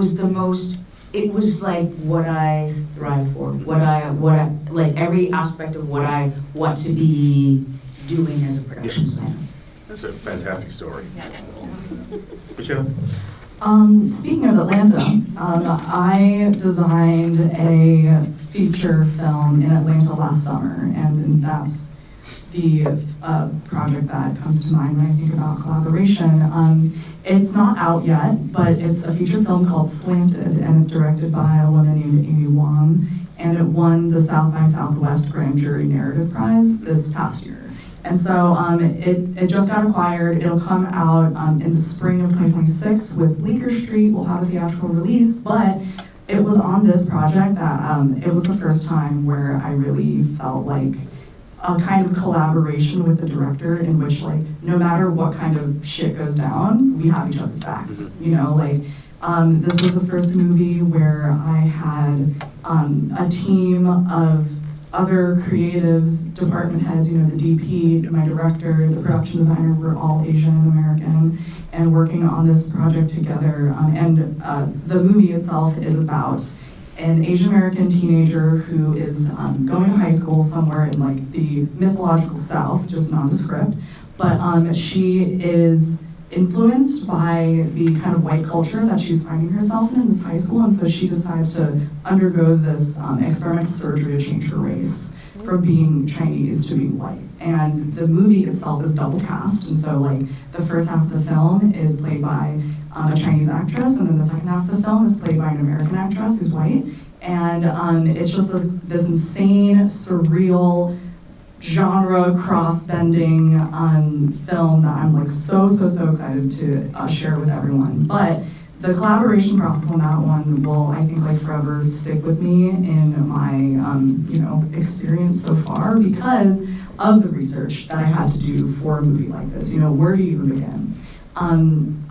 was like what I thrive for, what I like every aspect of what I want to be doing as a production designer. That's a fantastic story. Michelle? Speaking of Atlanta, I designed a feature film in Atlanta last summer, and that's the project that comes to mind when I think about collaboration. It's not out yet, but it's a feature film called Slanted, and it's directed by a woman named Amy Wong, and it won the South by Southwest Grand Jury Narrative Prize this past year. And so it just got acquired. It'll come out in the spring of 2026 with Bleecker Street. We'll have a theatrical release, but it was on this project that it was the first time where I really felt like a kind of collaboration with the director in which, like, no matter what kind of shit goes down, we have each other's backs. You know, like, this was the first movie where I had a team of other creatives, department heads, you know, the DP, my director, the production designer were all Asian American, and working on this project together. The movie itself is about an Asian American teenager who is going to high school somewhere in like the mythological South, just nondescript, but she is influenced by the kind of white culture that she's finding herself in this high school, and so she decides to undergo this experimental surgery to change her race from being Chinese to being white. And the movie itself is double cast, and so like the first half of the film is played by a Chinese actress, and then the second half of the film is played by an American actress who's white. And it's just this insane, surreal, genre cross-bending film that I'm like so excited to share with everyone. But the collaboration process on that one will, I think, like forever stick with me in my experience so far because of the research that I had to do for a movie like this. You know, where do you even begin?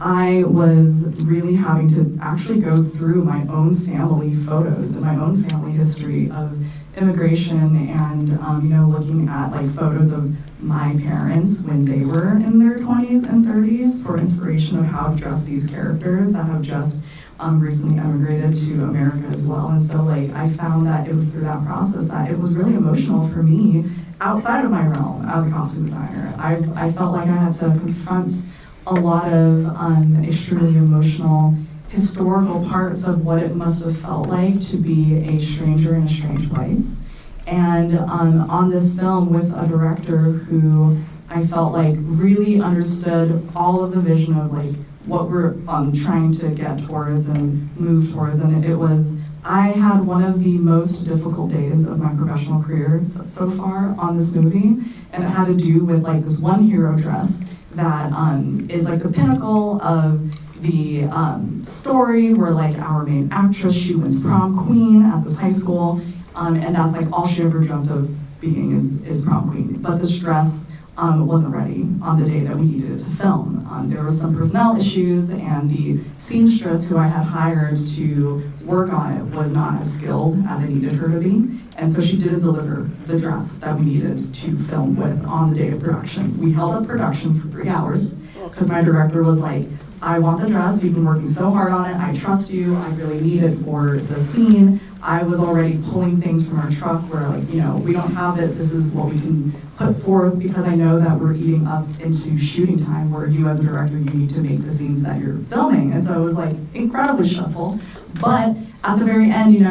I was really having to actually go through my own family photos and my own family history of immigration and looking at like photos of my parents when they were in their 20s and 30s for inspiration of how to dress these characters that have just recently emigrated to America as well. And so like I found that it was through that process that it was really emotional for me outside of my realm as a costume designer. I felt like I had to confront a lot of extremely emotional historical parts of what it must have felt like to be a stranger in a strange place. And on this film with a director who I felt like really understood all of the vision of like what we're trying to get towards and move towards. And I had one of the most difficult days of my professional career so far on this movie. And it had to do with like this one hero dress that is like the pinnacle of the story where like our main actress, she wins prom queen at this high school, and that's like all she ever dreamt of being is prom queen. But this dress wasn't ready on the day that we needed it to film. There was some personnel issues, and the seamstress who I had hired to work on it was not as skilled as I needed her to be. And so she didn't deliver the dress that we needed to film with on the day of production. We held up production for 3 hours because my director was like, I want the dress, you've been working so hard on it, I trust you, I really need it for the scene. I was already pulling things from our truck where like, we don't have it, this is what we can put forth because I know that we're eating up into shooting time where you as a director, you need to make the scenes that you're filming. And so it was like incredibly stressful. But at the very end,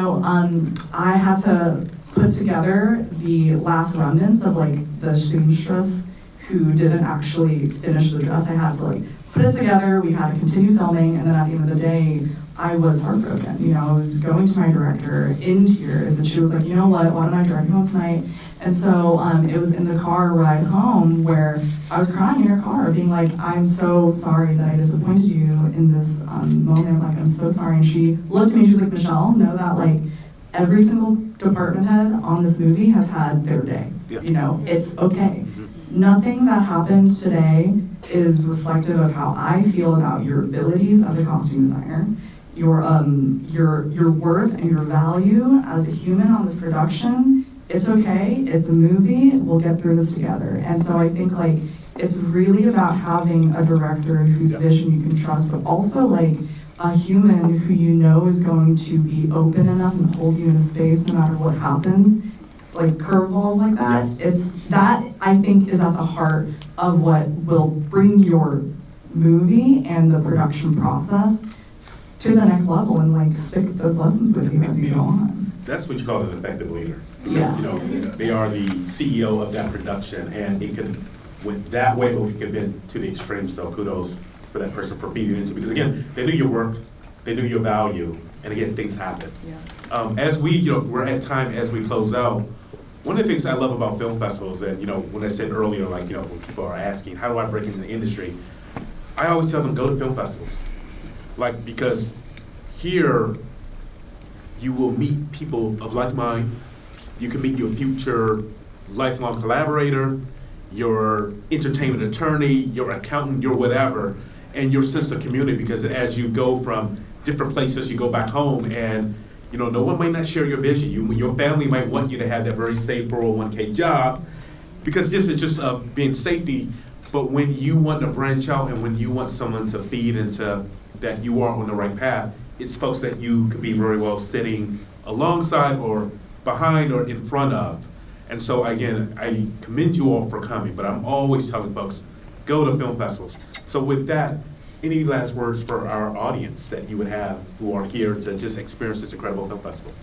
I had to put together the last remnants of like the seamstress who didn't actually finish the dress. I had to like put it together, we had to continue filming, and then at the end of the day, I was heartbroken. You know, I was going to my director in tears, and she was like, you know what, why don't I drive you home tonight? And so it was in the car ride home where I was crying in her car, being like, I'm so sorry that I disappointed you in this moment, like, I'm so sorry. And she looked at me, she was like, Michelle, know that like every single department head on this movie has had their day. Yeah. You know, it's okay. Nothing that happened today is reflective of how I feel about your abilities as a costume designer, your worth and your value as a human on this production. It's okay, it's a movie, we'll get through this together. And so I think like it's really about having a director whose vision you can trust, but also like a human who you know is going to be open enough and hold you in a space no matter what happens. Like curveballs like that, it's that I think is at the heart of what will bring your movie and the production process to the next level and like stick those lessons with you as you go on. That's what you call an effective leader. Yes. You know, they are the CEO of that production, and it can, with that way, it can be to the extreme. So kudos for that person for feeding into, because again, they do your work, they do your value, and again, things happen. Yeah. As we, you know, we're at time as we close out. One of the things I love about film festivals, and you know, when I said earlier, like, you know, when people are asking, how do I break into the industry? I always tell them, go to film festivals. Like, because here, you will meet people of like mind. You can meet your future lifelong collaborator, your entertainment attorney, your accountant, your whatever, and your sense of community, because as you go from different places, you go back home, and you know, no one might not share your vision. Your family might want you to have that very safe 401k job, because this is just being safety. But when you want to branch out and when you want someone to feed into that you are on the right path, it's folks that you could be very well sitting alongside or behind or in front of. And so again, I commend you all for coming, but I'm always telling folks, go to film festivals. So with that, any last words for our audience that you would have who are here to just experience this incredible film festival?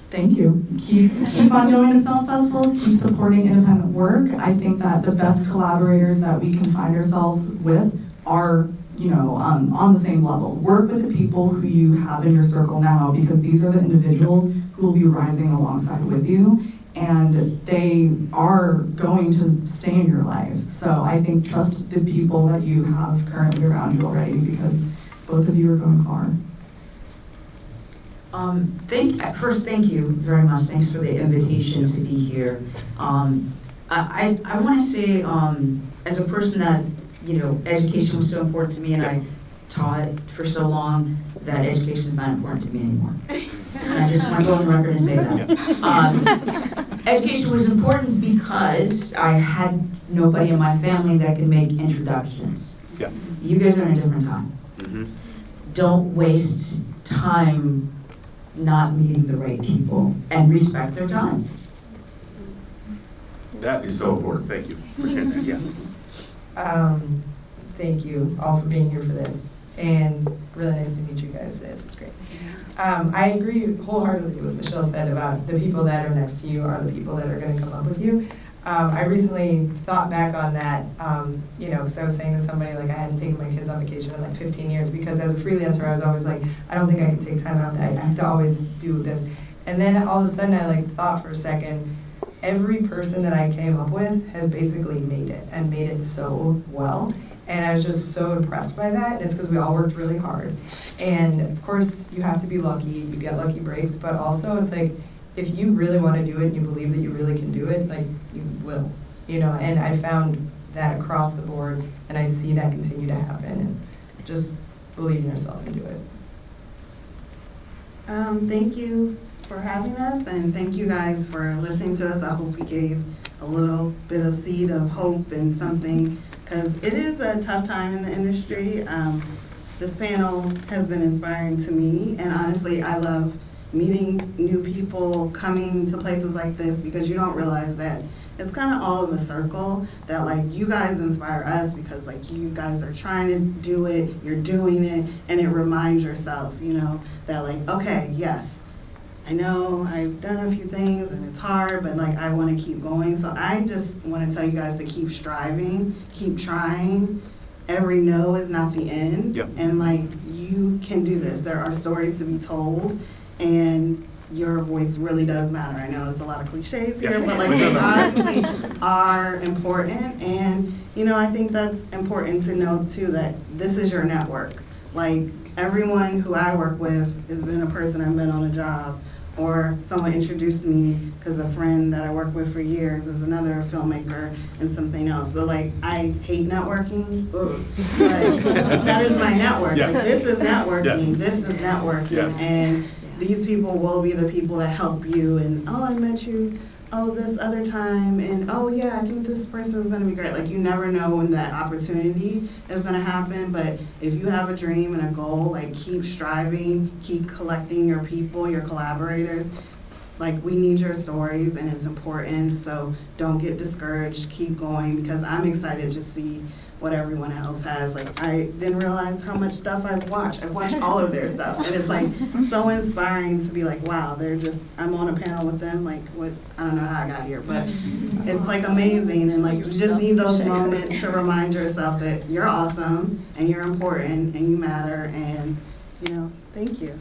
Thank you. Keep on going to film festivals, keep supporting independent work. I think that the best collaborators that we can find ourselves with are, you know, on the same level. Work with the people who you have in your circle now, because these are the individuals who will be rising alongside with you, and they are going to stay in your life. So I think trust the people that you have currently around you already, because both of you are going far. First, thank you very much. Thanks for the invitation to be here. I want to say, as a person that, you know, education was so important to me, and I taught for so long, that education is not important to me anymore. And I just want to go on record and say that. Education was important because I had nobody in my family that could make introductions. Yeah. You guys are in a different time. Mm-hmm. Don't waste time not meeting the right people, and respect their time. That is so important. Thank you. Appreciate that. Yeah. Thank you all for being here for this, and really nice to meet you guys today. This is great. I agree wholeheartedly with what Michelle said about the people that are next to you are the people that are going to come up with you. I recently thought back on that, you know, because I was saying to somebody, like, I hadn't taken my kids on vacation in like 15 years, because as a freelancer, I was always like, I don't think I can take time out. I have to always do this. And then all of a sudden, I like thought for a second, every person that I came up with has basically made it, and made it so well. And I was just so impressed by that. It's because we all worked really hard. And of course, you have to be lucky, you get lucky breaks, but also it's like, if you really want to do it and you believe that you really can do it, like, you will, you know. And I found that across the board, and I see that continue to happen. And just believe in yourself and do it. Thank you for having us, and thank you guys for listening to us. I hope we gave a little bit of seed of hope and something, because it is a tough time in the industry. This panel has been inspiring to me, and honestly, I love meeting new people, coming to places like this, because you don't realize that it's kind of all of a circle, that like you guys inspire us because like you guys are trying to do it, you're doing it, and it reminds yourself, you know, that like, okay, yes, I know I've done a few things and it's hard, but like I want to keep going. So I just want to tell you guys to keep striving, keep trying. Every no is not the end. Yep. And like you can do this. There are stories to be told, and your voice really does matter. I know there's a lot of cliches here, Yep. but like they honestly are important. And you know, I think that's important to know too, that this is your network. Like everyone who I work with has been a person I've met on a job, or someone introduced me because a friend that I work with for years is another filmmaker and something else. So like, I hate networking. Ugh. Like, that is my network. Yeah. Like, this is networking. Yeah. This is networking. Yeah. And these people will be the people that help you. And oh, I met you. Oh, this other time, and oh yeah, I think this person is gonna be great. Like you never know when that opportunity is gonna happen, but if you have a dream and a goal, like keep striving, keep collecting your people, your collaborators. Like we need your stories and it's important, so don't get discouraged, keep going, because I'm excited to see what everyone else has. Like I didn't realize how much stuff I've watched. I've watched all of their stuff, and it's like so inspiring to be like, wow, they're just, I'm on a panel with them, like what, I don't know how I got here, but it's like amazing, and like you just need those moments to remind yourself that you're awesome, and you're important, and you matter, and you know, thank you.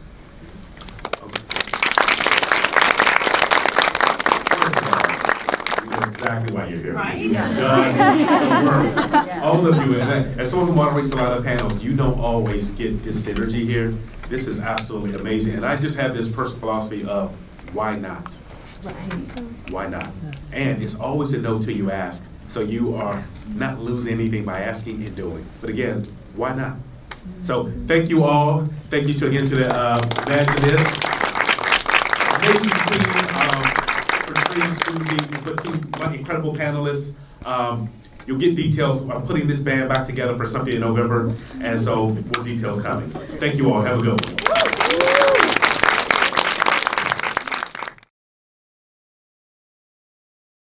You know exactly why you're here. Right? You've done the work. All of you, as someone who moderates a lot of panels, you don't always get this synergy here. This is absolutely amazing. And I just have this personal philosophy of why not? Why not? And it's always a no till you ask. So you are not losing anything by asking and doing. But again, why not? So thank you all. Thank you again to the evangelists. Amazing team. Patrice, Susie, but two incredible panelists. You'll get details. I'm putting this band back together for something in November, and so more details coming. Thank you all. Have a good one.